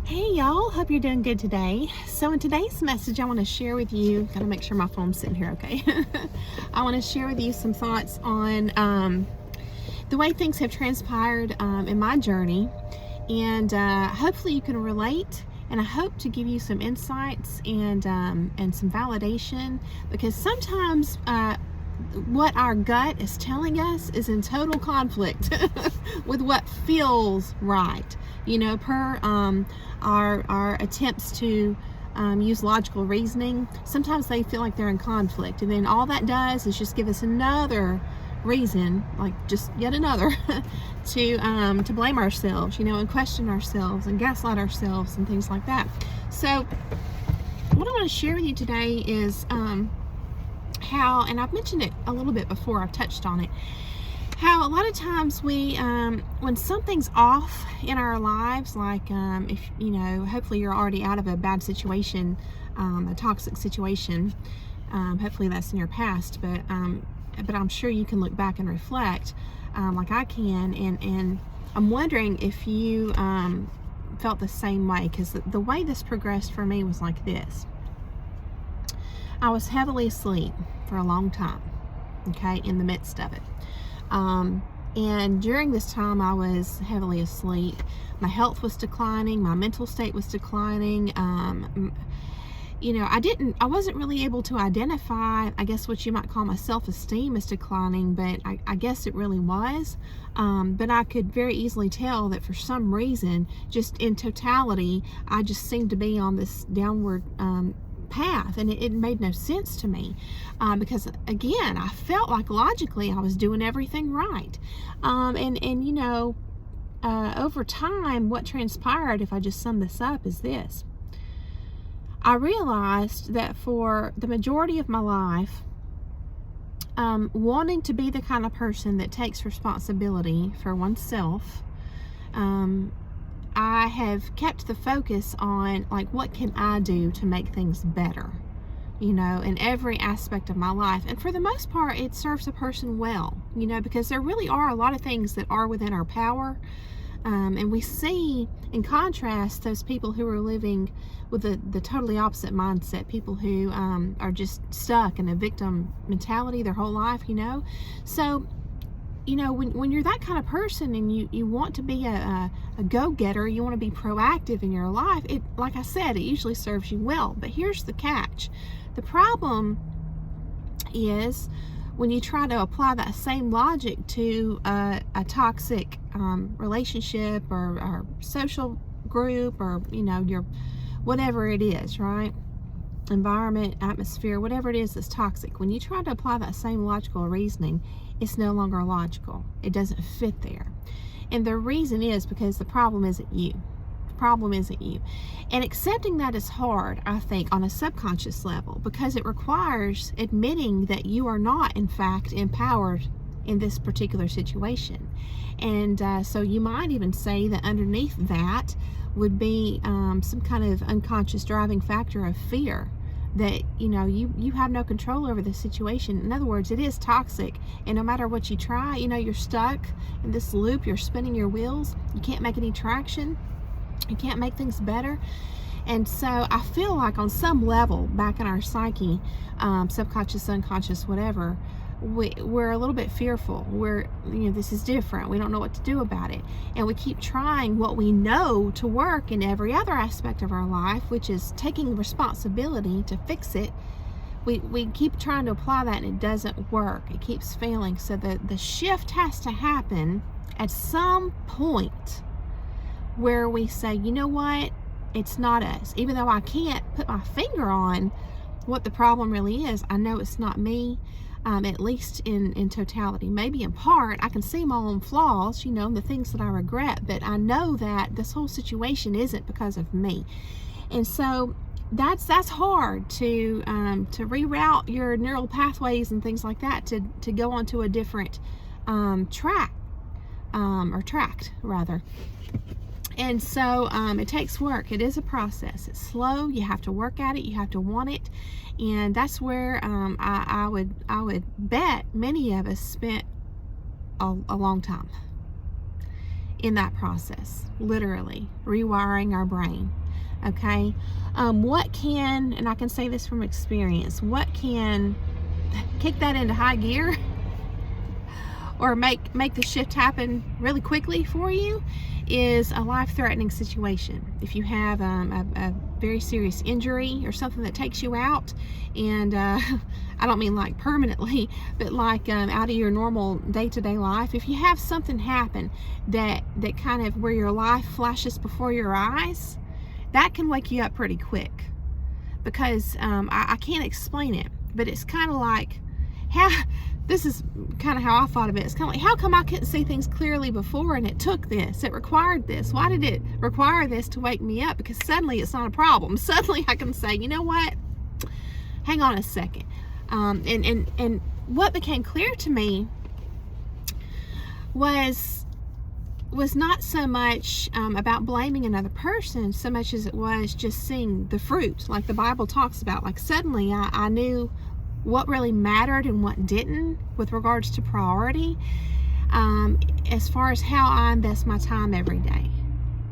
Hey y'all, hope you're doing good today. So in today's message, I want to share with you, gotta make sure my phone's sitting here okay. I want to share with you some thoughts on the way things have transpired in my journey, and hopefully you can relate, and I hope to give you some insights and some validation, because sometimes what our gut is telling us is in total conflict with what feels right, per our attempts to use logical reasoning. Sometimes they feel like they're in conflict, and then all that does is just give us another reason, like just yet another to blame ourselves, and question ourselves and gaslight ourselves and things like that. So what I want to share with you today is how, and I've mentioned it a little bit before, I've touched on it, how a lot of times we, when something's off in our lives, like if, hopefully you're already out of a bad situation, a toxic situation, hopefully that's in your past, but I'm sure you can look back and reflect, like I can, and I'm wondering if you felt the same way, because the way this progressed for me was like this. I was heavily asleep for a long time, okay, in the midst of it. And during this time I was heavily asleep, my health was declining, my mental state was declining. I wasn't really able to identify, I guess, what you might call my self-esteem as declining, but I guess it really was. But I could very easily tell that for some reason, just in totality, I just seemed to be on this downward path, and it made no sense to me, because again, I felt like logically I was doing everything right, over time, what transpired, if I just sum this up, is this. I realized that for the majority of my life, wanting to be the kind of person that takes responsibility for oneself, I have kept the focus on, like, what can I do to make things better, in every aspect of my life. And for the most part, it serves a person well, because there really are a lot of things that are within our power. And we see, in contrast, those people who are living with the totally opposite mindset, people who are just stuck in a victim mentality their whole life, So, when you're that kind of person and you want to be a go-getter, you want to be proactive in your life, it, like I said, it usually serves you well. But here's the catch. The problem is when you try to apply that same logic to a toxic relationship or social group, or, your whatever it is, right? Environment, atmosphere, whatever it is that's toxic. When you try to apply that same logical reasoning, it's no longer logical. It doesn't fit there. And the reason is because the problem isn't you. The problem isn't you. And accepting that is hard, I think, on a subconscious level, because it requires admitting that you are not, in fact, empowered in this particular situation. And so you might even say that underneath that would be some kind of unconscious driving factor of fear, that you have no control over the situation. In other words, it is toxic, and no matter what you try, you're stuck in this loop. You're spinning your wheels. You can't make any traction. You can't make things better. And so I feel like on some level back in our psyche, subconscious, unconscious, whatever, we're a little bit fearful. This is different. We don't know what to do about it. And we keep trying what we know to work in every other aspect of our life, which is taking responsibility to fix it. We keep trying to apply that, and it doesn't work. It keeps failing. So the shift has to happen at some point where we say, you know what? It's not us. Even though I can't put my finger on what the problem really is, I know it's not me. At least in totality. Maybe in part, I can see my own flaws, the things that I regret, but I know that this whole situation isn't because of me. And so that's hard to reroute your neural pathways and things like that to go onto a different track, or tract rather. And so it takes work. It is a process. It's slow. You have to work at it. You have to want it. And that's where I would bet many of us spent a long time. in that process, literally rewiring our brain. Okay, what can, and I can say this from experience, what can kick that into high gear or make the shift happen really quickly for you is a life-threatening situation. If you have a very serious injury or something that takes you out, and I don't mean like permanently, but like out of your normal day-to-day life. If you have something happen that kind of where your life flashes before your eyes, that can wake you up pretty quick, because I can't explain it, but it's kind of like, this is kind of how I thought of it. It's kind of like, how come I couldn't see things clearly before, and it took this, it required this? Why did it require this to wake me up? Because suddenly it's not a problem. Suddenly I can say, you know what? Hang on a second. And what became clear to me was not so much about blaming another person, so much as it was just seeing the fruit, like the Bible talks about. Like suddenly I knew what really mattered and what didn't with regards to priority, as far as how I invest my time every day,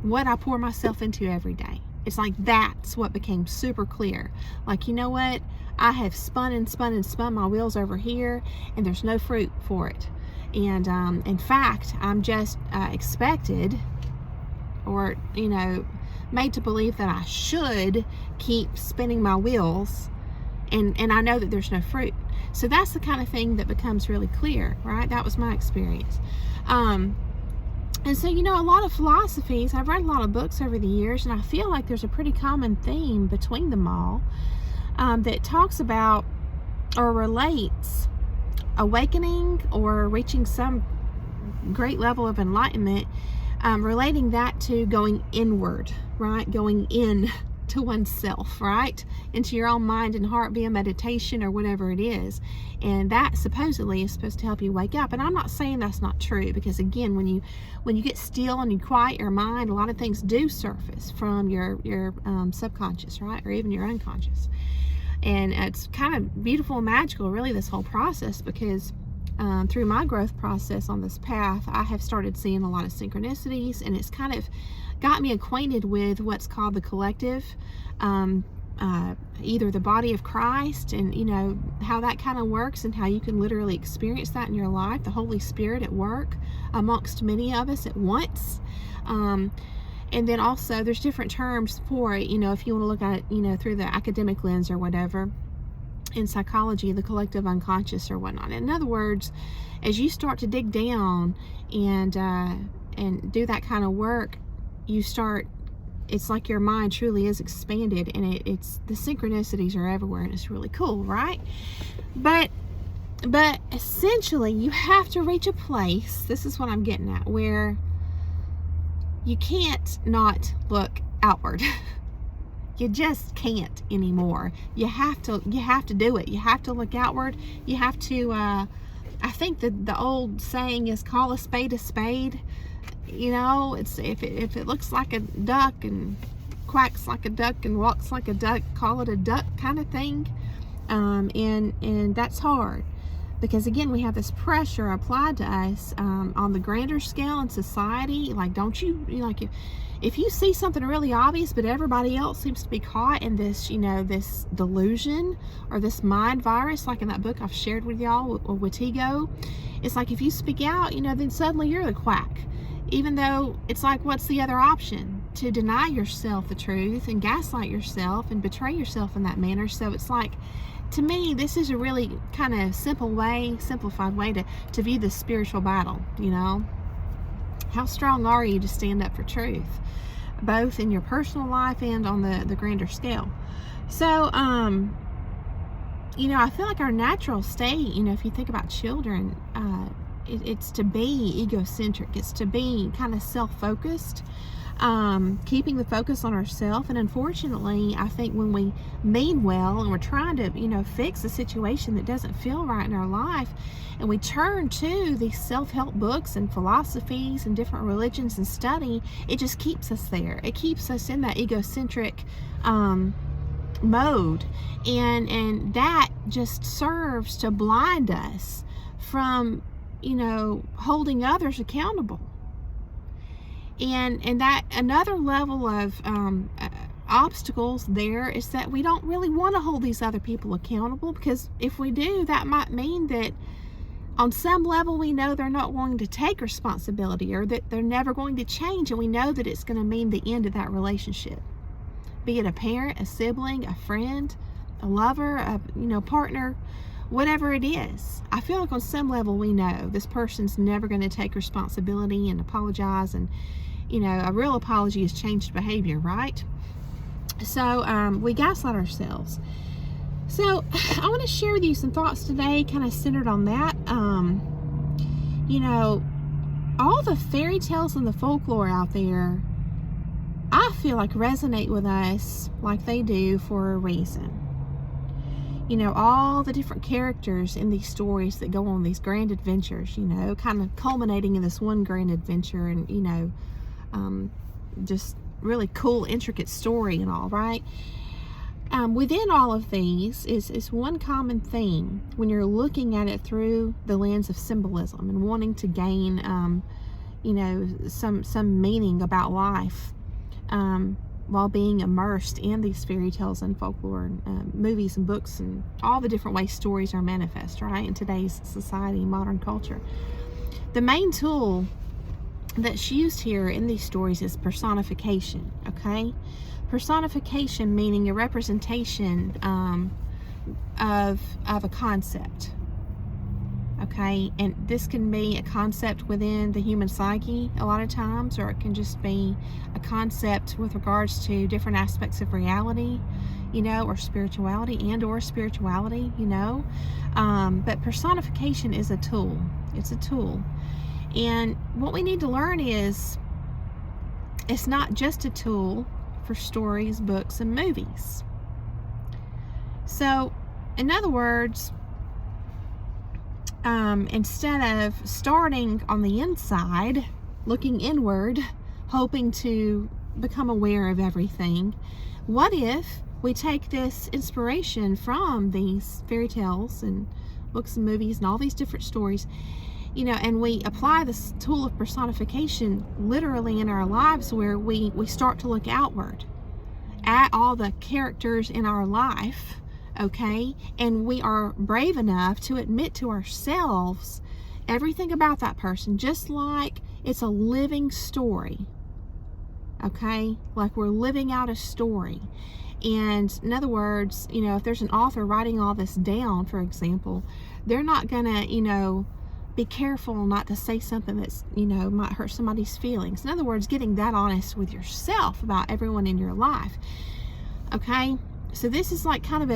what I pour myself into every day. It's like that's what became super clear. Like, you know what? I have spun and spun and spun my wheels over here, and there's no fruit for it. And in fact, I'm just expected, or made to believe that I should keep spinning my wheels, and I know that there's no fruit. So that's the kind of thing that becomes really clear, right? That was my experience. And so, a lot of philosophies, I've read a lot of books over the years, and I feel like there's a pretty common theme between them all that talks about or relates awakening or reaching some great level of enlightenment, relating that to going inward, right? Going in to oneself, right? Into your own mind and heart via meditation or whatever it is. And that supposedly is supposed to help you wake up. And I'm not saying that's not true, because again, when you get still and you quiet your mind, a lot of things do surface from your subconscious, right? Or even your unconscious. And it's kind of beautiful and magical, really, this whole process, because through my growth process on this path, I have started seeing a lot of synchronicities, and it's kind of got me acquainted with what's called the collective, either the body of Christ, and how that kind of works, and how you can literally experience that in your life, the Holy Spirit at work amongst many of us at once. And then also there's different terms for it, if you want to look at it, through the academic lens or whatever. In psychology, the collective unconscious or whatnot. In other words, as you start to dig down and do that kind of work, it's like your mind truly is expanded, and it's the synchronicities are everywhere, and it's really cool, right? But essentially you have to reach a place, this is what I'm getting at, where you can't not look outward. You just can't anymore. You have to do it. You have to look outward. You have to, I think the old saying is, call a spade a spade. It's if it looks like a duck and quacks like a duck and walks like a duck, call it a duck kind of thing. And that's hard, because again, we have this pressure applied to us on the grander scale in society. Like, don't you if you see something really obvious, but everybody else seems to be caught in this, this delusion or this mind virus, like in that book I've shared with y'all, or Witigo, it's like if you speak out, then suddenly you're the quack. Even though it's like, what's the other option? To deny yourself the truth and gaslight yourself and betray yourself in that manner. So it's like, to me, this is a really kind of simplified way to view this spiritual battle. How strong are you to stand up for truth, both in your personal life and on the grander scale? So, I feel like our natural state, if you think about children, it's to be egocentric. It's to be kind of self-focused, keeping the focus on ourselves. And unfortunately, I think when we mean well and we're trying to, fix a situation that doesn't feel right in our life, and we turn to these self-help books and philosophies and different religions and study, it just keeps us there. It keeps us in that egocentric mode, and that just serves to blind us from holding others accountable. And that another level of obstacles there is that we don't really want to hold these other people accountable, because if we do, that might mean that on some level we know they're not going to take responsibility, or that they're never going to change, and we know that it's going to mean the end of that relationship, be it a parent, a sibling, a friend, a lover, a partner, whatever it is. I feel like on some level we know this person's never going to take responsibility and apologize, and a real apology is changed behavior, right? So we gaslight ourselves. So I want to share with you some thoughts today kind of centered on that. All the fairy tales and the folklore out there, I feel like resonate with us like they do for a reason. All the different characters in these stories that go on these grand adventures, kind of culminating in this one grand adventure, and just really cool, intricate story and all, right? Within all of these is one common theme when you're looking at it through the lens of symbolism and wanting to gain, some meaning about life, while being immersed in these fairy tales and folklore and movies and books and all the different ways stories are manifest, right, in today's society, modern culture. The main tool that's used here in these stories is personification, okay? Personification meaning a representation of a concept, okay? And this can be a concept within the human psyche a lot of times, or it can just be a concept with regards to different aspects of reality, or spirituality but personification is a tool. It's a tool. And what we need to learn is it's not just a tool for stories, books, and movies. So, in other words, instead of starting on the inside, looking inward, hoping to become aware of everything, what if we take this inspiration from these fairy tales and books and movies and all these different stories, and we apply this tool of personification literally in our lives, where we start to look outward at all the characters in our life, okay? And we are brave enough to admit to ourselves everything about that person, just like it's a living story, okay? Like we're living out a story. And in other words, if there's an author writing all this down, for example, they're not gonna, be careful not to say something that's, might hurt somebody's feelings. In other words, getting that honest with yourself about everyone in your life. Okay? So this is like kind of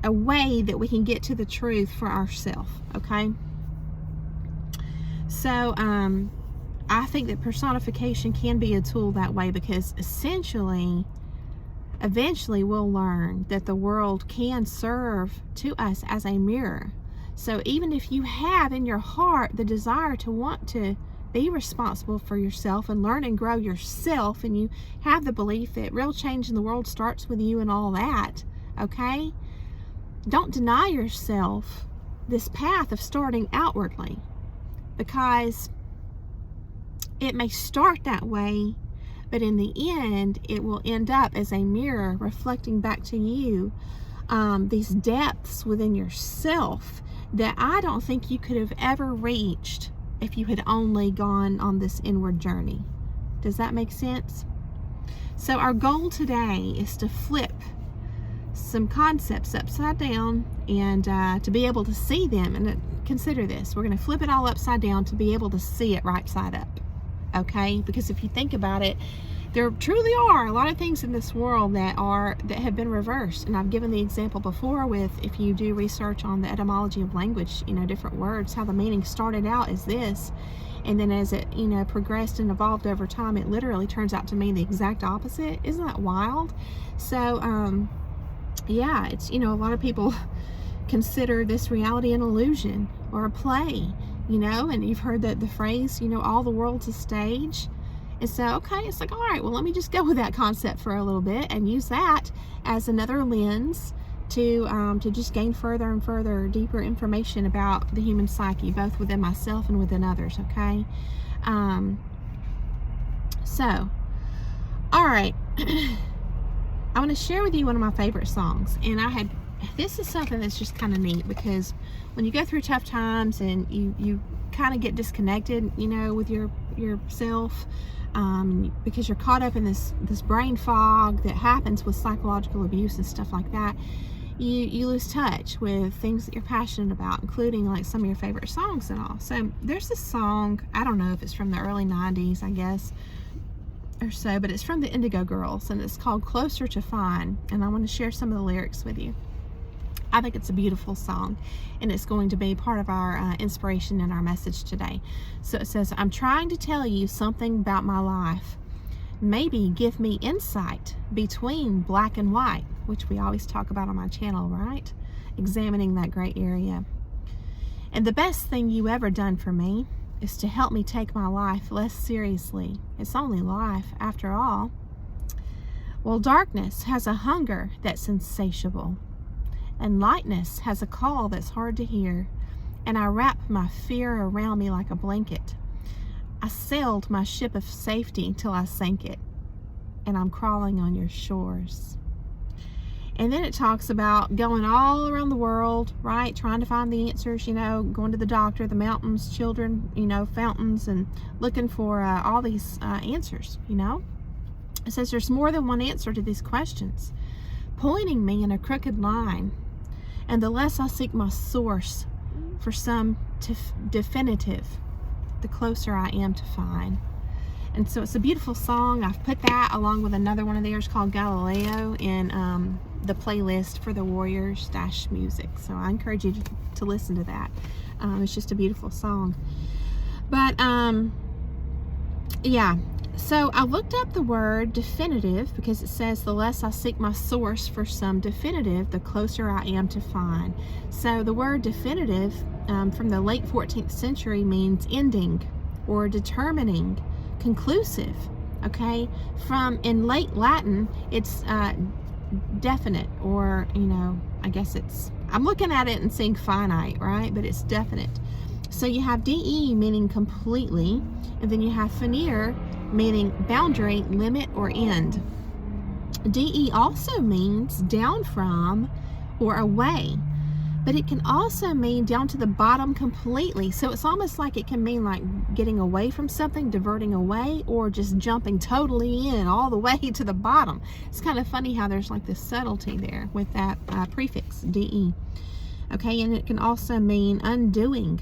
a way that we can get to the truth for ourselves. Okay? So, I think that personification can be a tool that way, because eventually we'll learn that the world can serve to us as a mirror. So even if you have in your heart the desire to want to be responsible for yourself and learn and grow yourself, and you have the belief that real change in the world starts with you and all that, okay? Don't deny yourself this path of starting outwardly, because it may start that way, but in the end, it will end up as a mirror reflecting back to you these depths within yourself that I don't think you could have ever reached if you had only gone on this inward journey. Does that make sense? So our goal today is to flip some concepts upside down, and to be able to see them. And consider this, we're going to flip it all upside down to be able to see it right side up, okay? Because if you think about it, there truly are a lot of things in this world that have been reversed. And I've given the example before with, if you do research on the etymology of language, different words, how the meaning started out as this, and then as it progressed and evolved over time, it literally turns out to mean the exact opposite. Isn't that wild? So yeah, it's a lot of people consider this reality an illusion or a play, and you've heard the phrase, all the world's a stage. And so, okay, it's like, all right, well, let me just go with that concept for a little bit and use that as another lens to just gain further and further, deeper information about the human psyche, both within myself and within others, okay? So, all right. I want to share with you one of my favorite songs. And this is something that's just kind of neat, because when you go through tough times and you kind of get disconnected, with yourself, because you're caught up in this brain fog that happens with psychological abuse and stuff like that, you lose touch with things that you're passionate about, including like some of your favorite songs and all. So there's this song, I don't know if it's from the early 90s, I guess, or so, but it's from the Indigo Girls, and it's called Closer to Fine, and I want to share some of the lyrics with you. I think it's a beautiful song, and it's going to be part of our inspiration in our message today. So it says, I'm trying to tell you something about my life. Maybe give me insight between black and white, which we always talk about on my channel, right? Examining that gray area. And the best thing you ever done for me is to help me take my life less seriously. It's only life, after all. Well, darkness has a hunger that's insatiable, and lightness has a call that's hard to hear, and I wrap my fear around me like a blanket. I sailed my ship of safety till I sank it, and I'm crawling on your shores. And then it talks about going all around the world, right? Trying to find the answers, going to the doctor, the mountains, children, fountains, and looking for all these answers, It says there's more than one answer to these questions, pointing me in a crooked line. And the less I seek my source for some definitive, the closer I am to find. And so it's a beautiful song. I've put that along with another one of theirs called Galileo in the playlist for the Warriors music. So I encourage you to listen to that. It's just a beautiful song. But yeah, so I looked up the word definitive, because it says the less I seek my source for some definitive, the closer I am to find. So the word definitive from the late 14th century means ending or determining, conclusive. Okay, in late Latin, it's definite, or I guess I'm looking at it and saying finite, right? But it's definite. So you have de meaning completely, and then you have finir meaning boundary, limit, or end. De also means down from or away, but it can also mean down to the bottom completely. So it's almost like it can mean like getting away from something, diverting away, or just jumping totally in all the way to the bottom. It's kind of funny how there's like this subtlety there with that prefix, de. Okay, and it can also mean undoing,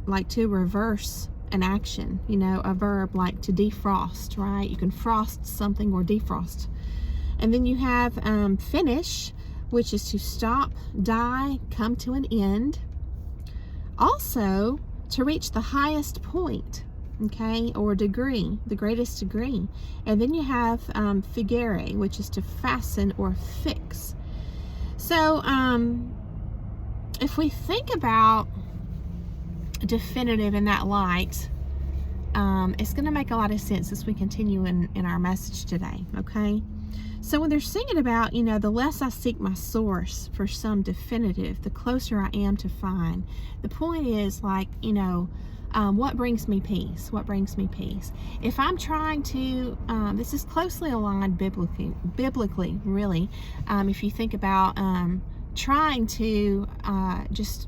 like to reverse an action, a verb like to defrost, right? You can frost something or defrost. And then you have finish, which is to stop, die, come to an end. Also, to reach the highest point, okay, or degree, the greatest degree. And then you have figere, which is to fasten or fix. So, if we think about definitive in that light, it's going to make a lot of sense as we continue in our message today, okay? So when they're singing about, the less I seek my source for some definitive, the closer I am to find. The point is like, what brings me peace? What brings me peace? If I'm trying to, this is closely aligned biblically, really. If you think about trying to just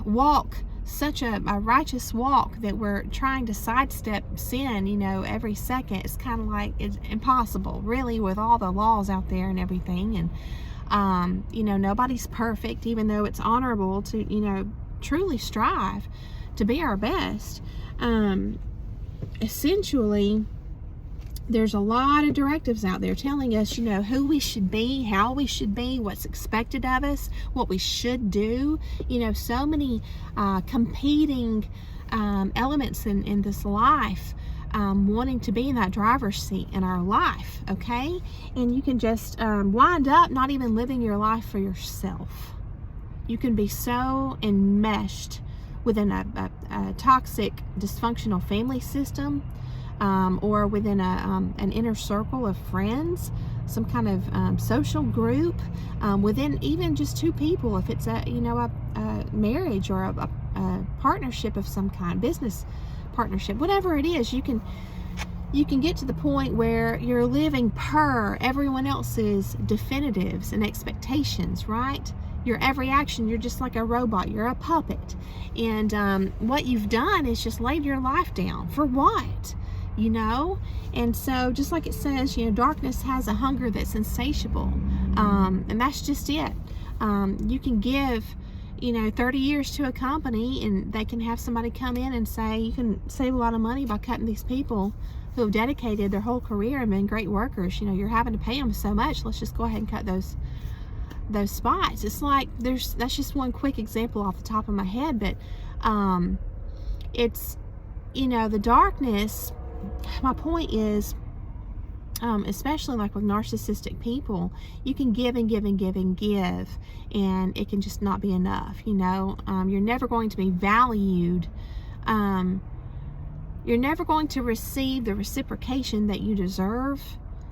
walk such a righteous walk that we're trying to sidestep sin, every second, it's kind of like it's impossible, really, with all the laws out there and everything. And, nobody's perfect, even though it's honorable to, truly strive to be our best. Essentially, there's a lot of directives out there telling us, who we should be, how we should be, what's expected of us, what we should do. So many competing elements in this life, wanting to be in that driver's seat in our life, okay? And you can just wind up not even living your life for yourself. You can be so enmeshed within a toxic, dysfunctional family system, or within an inner circle of friends, some kind of social group, within even just two people, if it's a marriage or a partnership of some kind, business partnership, whatever it is, you can get to the point where you're living per everyone else's definitives and expectations, right? Your every action, you're just like a robot, you're a puppet. And what you've done is just laid your life down. For what? You know? And so just like it says, darkness has a hunger that's insatiable. And that's just it. You can give 30 years to a company, and they can have somebody come in and say, you can save a lot of money by cutting these people who have dedicated their whole career and been great workers. You're having to pay them so much. Let's just go ahead and cut those spots. It's like that's just one quick example off the top of my head, but it's the darkness. My point is, especially like with narcissistic people, you can give and give and give and give, and it can just not be enough. You're never going to be valued. You're never going to receive the reciprocation that you deserve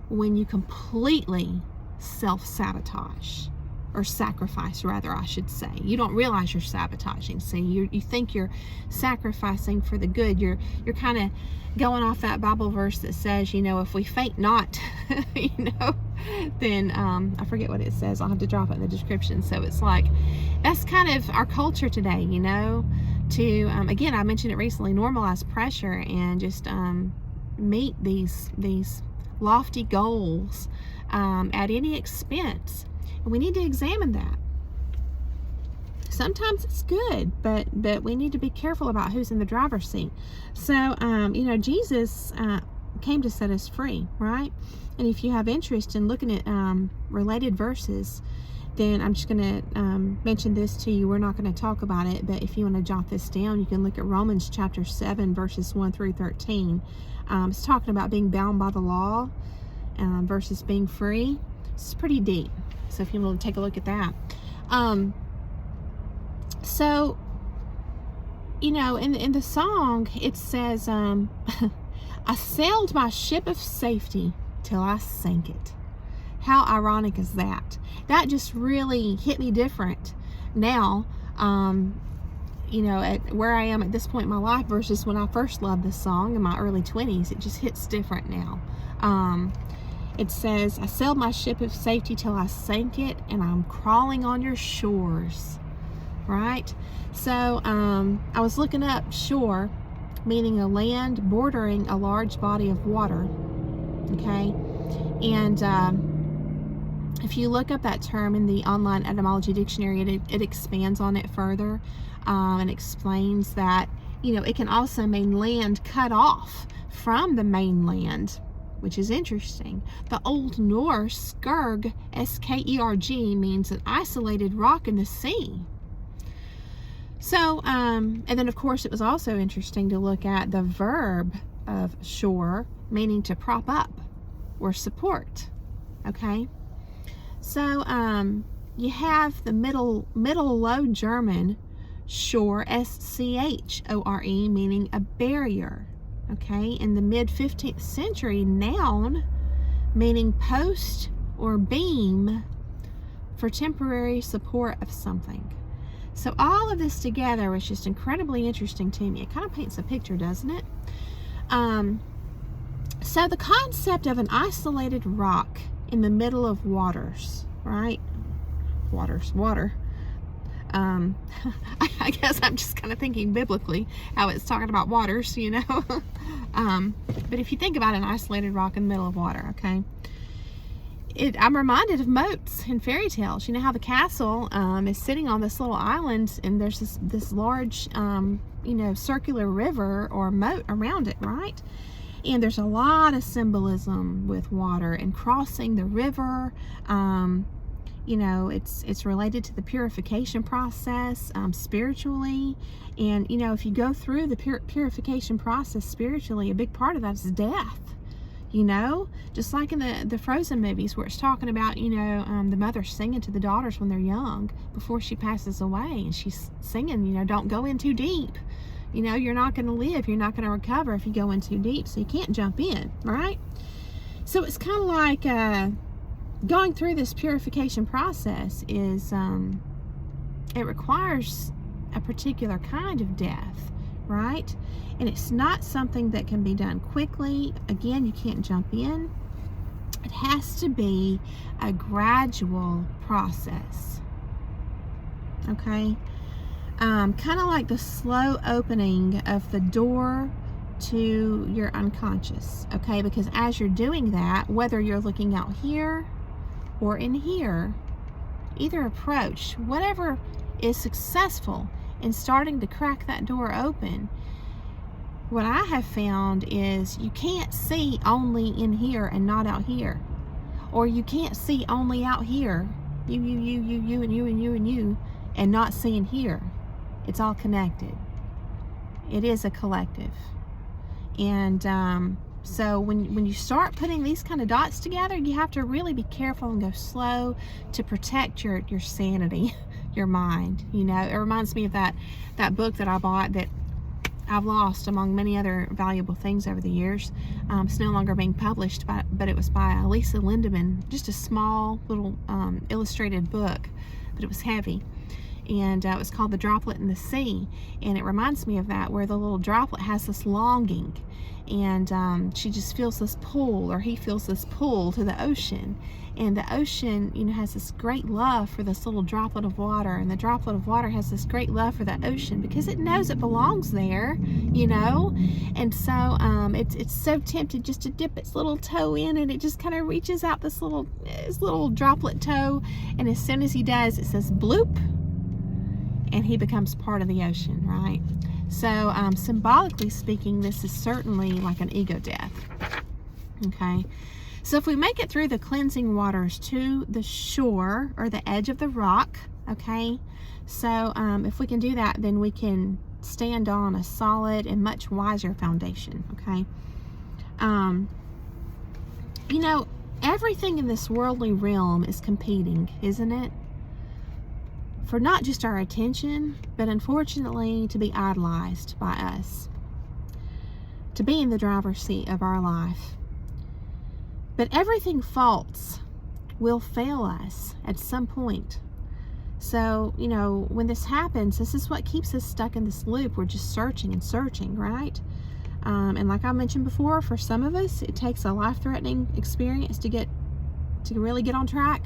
when you completely self-sabotage, or sacrifice, rather, I should say. You don't realize you're sabotaging. See, you think you're sacrificing for the good. You're kind of going off that Bible verse that says, if we faint not, then I forget what it says. I'll have to drop it in the description. So it's like, that's kind of our culture today, to again, I mentioned it recently, normalize pressure and just meet these lofty goals at any expense. And we need to examine that. Sometimes it's good, but we need to be careful about who's in the driver's seat. So Jesus came to set us free, right? And if you have interest in looking at related verses, then I'm just going to mention this to you. We're not going to talk about it, but if you want to jot this down, you can look at Romans chapter 7, verses 1 through 13. It's talking about being bound by the law versus being free. It's pretty deep. So if you want to take a look at that. So, in the song, it says, I sailed my ship of safety till I sank it. How ironic is that? That just really hit me different now, at where I am at this point in my life versus when I first loved this song in my early 20s. It just hits different now. It says, I sailed my ship of safety till I sank it, and I'm crawling on your shores, right? So I was looking up shore, meaning a land bordering a large body of water, okay? And if you look up that term in the online etymology dictionary, it expands on it further and explains that, it can also mean land cut off from the mainland, which is interesting. The Old Norse skerg, S-K-E-R-G, means an isolated rock in the sea. So, and then of course it was also interesting to look at the verb of shore, meaning to prop up or support, okay? So, you have the Middle Low German shore, S-C-H-O-R-E, meaning a barrier. Okay, in the mid-15th century, noun, meaning post or beam for temporary support of something. So all of this together was just incredibly interesting to me. It kind of paints a picture, doesn't it? So the concept of an isolated rock in the middle of waters, right? Water. I guess I'm just kind of thinking biblically how it's talking about waters, but if you think about an isolated rock in the middle of water, okay, I'm reminded of moats in fairy tales. You know how the castle is sitting on this little island, and there's this large circular river or moat around it, right? And there's a lot of symbolism with water and crossing the river. It's related to the purification process spiritually. And, if you go through the purification process spiritually, a big part of that is death, just like in the Frozen movies where it's talking about, the mother singing to the daughters when they're young before she passes away. And she's singing, don't go in too deep. You're not going to live. You're not going to recover if you go in too deep. So you can't jump in, right? So it's kind of like... going through this purification process is, it requires a particular kind of death, right? And it's not something that can be done quickly. Again, you can't jump in. It has to be a gradual process, okay? Kind of like the slow opening of the door to your unconscious, okay? Because as you're doing that, whether you're looking out here or in here, either approach, whatever is successful in starting to crack that door open, what I have found is you can't see only in here and not out here. Or you can't see only out here, you, and you, and you, and not seeing here. It's all connected. It is a collective. And so when you start putting these kind of dots together, you have to really be careful and go slow to protect your sanity, your mind. You know, it reminds me of that book that I bought that I've lost among many other valuable things over the years. It's no longer being published, but it was by Lisa Lindemann, just a small little illustrated book, but it was heavy. And it was called The Droplet in the Sea. And it reminds me of that, where the little droplet has this longing, and she just feels this pull, or he feels this pull to the ocean. And the ocean, you know, has this great love for this little droplet of water, and the droplet of water has this great love for the ocean because it knows it belongs there, you know. And so it's so tempted just to dip its little toe in, and it just kind of reaches out this little droplet toe, and as soon as he does, it says bloop, and he becomes part of the ocean, right? So symbolically speaking, this is certainly like an ego death, okay? So if we make it through the cleansing waters to the shore or the edge of the rock, okay? So if we can do that, then we can stand on a solid and much wiser foundation, okay? You know, everything in this worldly realm is competing, isn't it? For not just our attention, but unfortunately to be idolized by us, to be in the driver's seat of our life. But everything false will fail us at some point. So, you know, when this happens, this is what keeps us stuck in this loop. We're just searching and searching, right? And like I mentioned before, for some of us, it takes a life-threatening experience to really get on track.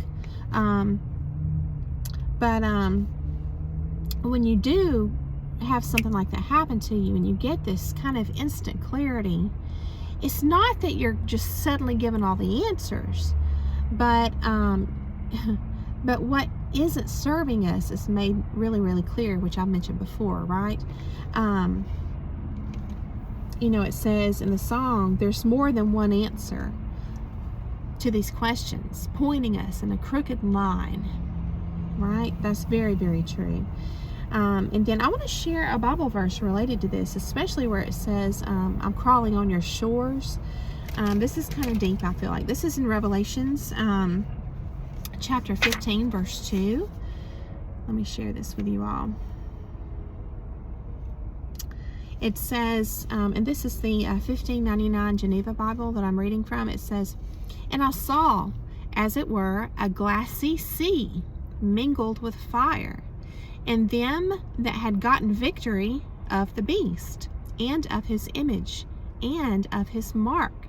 But when you do have something like that happen to you, and you get this kind of instant clarity, it's not that you're just suddenly given all the answers, but what isn't serving us is made really, really clear, which I mentioned before, right? You know, it says in the song, there's more than one answer to these questions, pointing us in a crooked line, right? That's very, very true. And then I want to share a Bible verse related to this, especially where it says, I'm crawling on your shores. This is kind of deep, I feel like. This is in Revelations, chapter 15, verse 2. Let me share this with you all. It says, and this is the 1599 Geneva Bible that I'm reading from. It says, and I saw, as it were, a glassy sea mingled with fire, and them that had gotten victory of the beast, and of his image, and of his mark,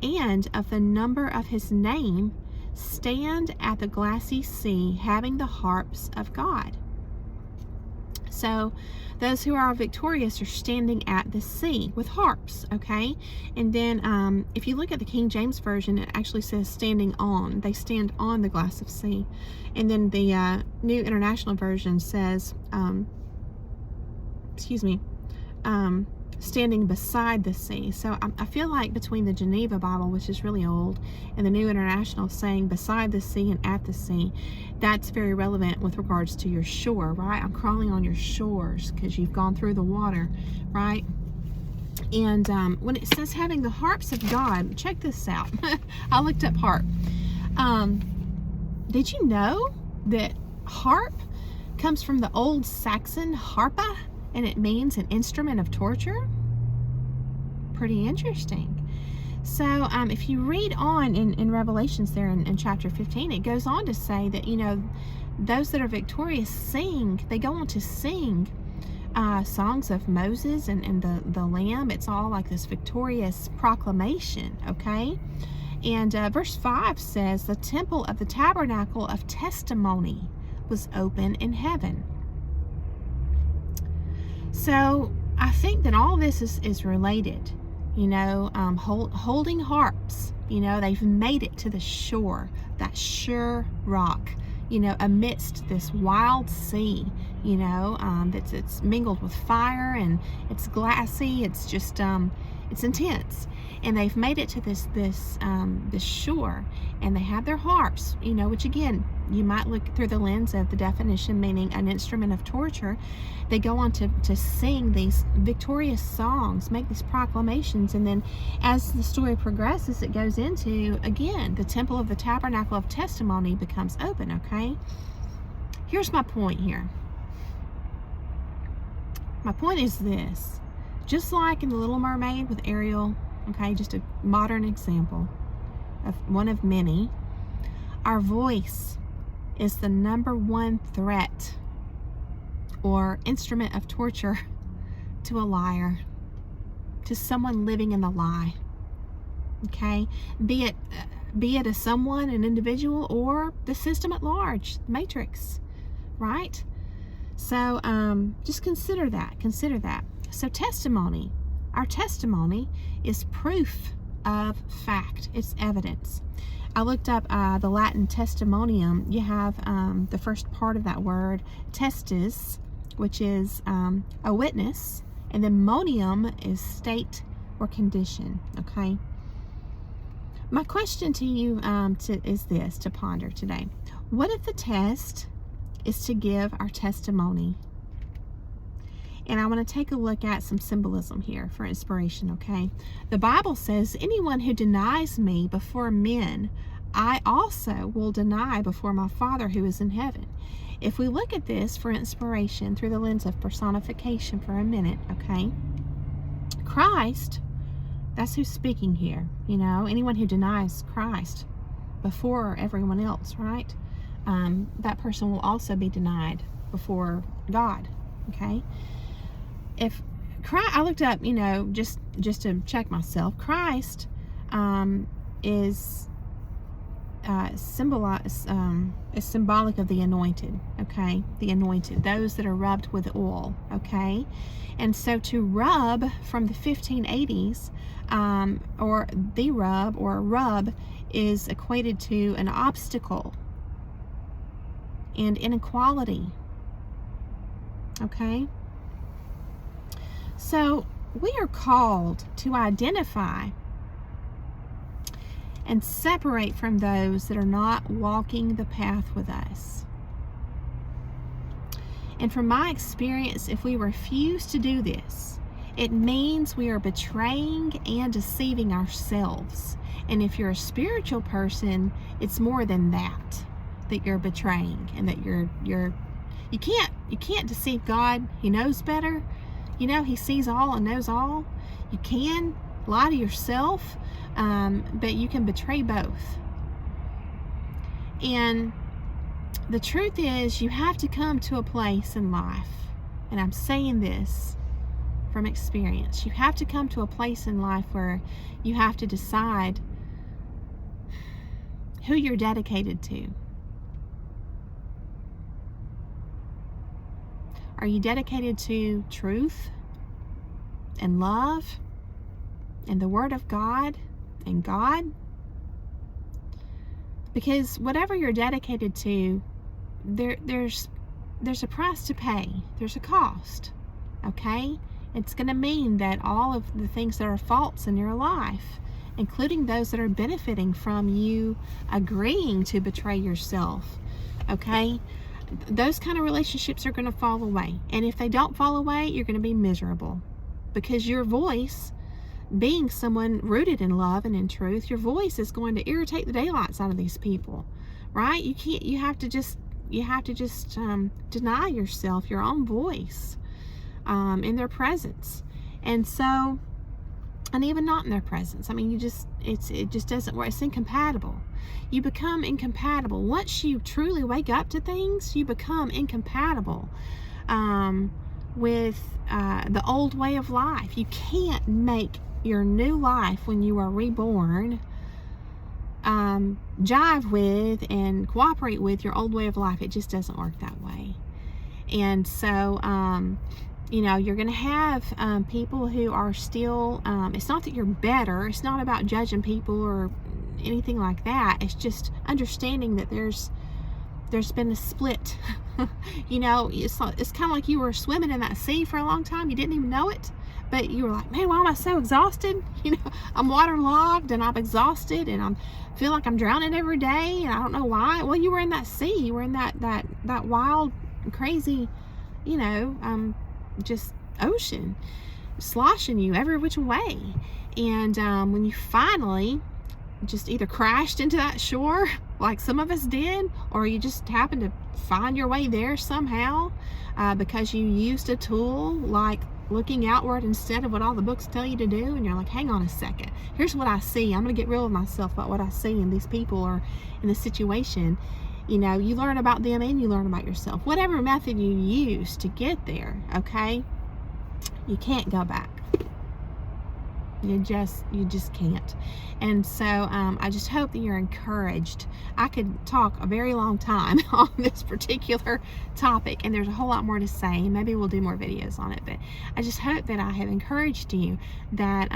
and of the number of his name, stand at the glassy sea, having the harps of God. So those who are victorious are standing at the sea with harps, okay? And then if you look at the King James Version, it actually says standing on. They stand on the glass of sea. And then the New International Version says, standing beside the sea. So I feel like between the Geneva Bible, which is really old, and the New International saying beside the sea and at the sea, that's very relevant with regards to your shore, right? I'm crawling on your shores because you've gone through the water, right? And when it says having the harps of God, check this out. I looked up harp. Did you know that harp comes from the old Saxon harpa, and it means an instrument of torture? Pretty interesting. So if you read on in Revelations there in chapter 15, it goes on to say that, you know, those that are victorious sing, they go on to sing songs of Moses and the Lamb. It's all like this victorious proclamation, okay? And verse 5 says, the temple of the tabernacle of testimony was open in heaven. So I think that all this is related, holding harps, they've made it to the shore, that sure rock, amidst this wild sea, it's mingled with fire, and it's glassy. It's just, it's intense. And they've made it to this shore, and they have their harps, which again, you might look through the lens of the definition, meaning an instrument of torture. They go on to sing these victorious songs, make these proclamations, and then as the story progresses, it goes into, again, the temple of the tabernacle of testimony becomes open, okay? Here's my point here. My point is this. Just like in The Little Mermaid with Ariel, okay, just a modern example of one of many, our voice is the number one threat or instrument of torture to a liar, to someone living in the lie, okay? Be it a someone, an individual, or the system at large, matrix, right? So just consider that. So testimony, our testimony is proof of fact. It's evidence. I looked up the Latin testimonium. You have the first part of that word, testis, which is a witness, and then monium is state or condition, okay? My question to you is this, to ponder today. What if the test is to give our testimony? And I want to take a look at some symbolism here for inspiration, okay? The Bible says, anyone who denies me before men, I also will deny before my Father who is in heaven. If we look at this for inspiration through the lens of personification for a minute, okay? Christ, that's who's speaking here, anyone who denies Christ before everyone else, right? That person will also be denied before God, okay? If Christ, I looked up, just to check myself, Christ is symbolic of the anointed, okay? The anointed, those that are rubbed with oil, okay? And so to rub from the 1580s, or the rub or rub, is equated to an obstacle and inequality, okay? So we are called to identify and separate from those that are not walking the path with us. And from my experience, if we refuse to do this, it means we are betraying and deceiving ourselves. And if you're a spiritual person, it's more than that you're betraying, and that you can't deceive God. He knows better. He sees all and knows all. You can lie to yourself, but you can betray both. And the truth is, you have to come to a place in life, and I'm saying this from experience, you have to come to a place in life where you have to decide who you're dedicated to. Are you dedicated to truth and love and the Word of God and God? Because whatever you're dedicated to, there's a price to pay. There's a cost, okay? It's going to mean that all of the things that are faults in your life, including those that are benefiting from you agreeing to betray yourself, okay? Those kind of relationships are going to fall away. And if they don't fall away, you're going to be miserable, because your voice, being someone rooted in love and in truth, your voice is going to irritate the daylights out of these people, right? You have to just deny yourself your own voice in their presence. And so, and even not in their presence, I mean, it just doesn't work. It's incompatible. You become incompatible. Once you truly wake up to things, you become incompatible with the old way of life. You can't make your new life when you are reborn jive with and cooperate with your old way of life. It just doesn't work that way. And so you know, you're going to have people who are still, it's not that you're better, it's not about judging people or anything like that. It's just understanding that there's been a split. You know, it's kind of like you were swimming in that sea for a long time. You didn't even know it, but you were like, man, why am I so exhausted? You know, I'm waterlogged and I'm exhausted and I feel like I'm drowning every day and I don't know why. Well, you were in that sea. You were in that wild, crazy, you know, just ocean sloshing you every which way. And when you finally just either crashed into that shore like some of us did, or you just happened to find your way there somehow because you used a tool like looking outward instead of what all the books tell you to do, and you're like, hang on a second, here's what I see. I'm gonna get real with myself about what I see in these people or in the situation. You know, you learn about them and you learn about yourself. Whatever method you use to get there, okay? You can't go back. You just can't. And so I just hope that you're encouraged. I could talk a very long time on this particular topic, and there's a whole lot more to say. Maybe we'll do more videos on it, but I just hope that I have encouraged you that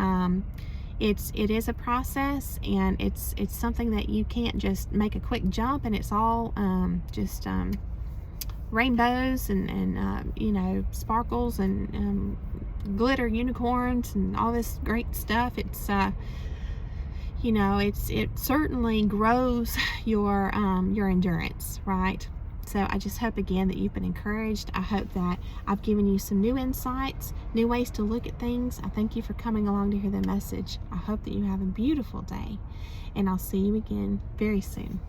it is a process, and it's something that you can't just make a quick jump and it's all just rainbows and you know, sparkles and glitter unicorns and all this great stuff. It's you know, it certainly grows your endurance, right? So I just hope again that you've been encouraged. I hope that I've given you some new insights, new ways to look at things. I thank you for coming along to hear the message. I hope that you have a beautiful day, and I'll see you again very soon.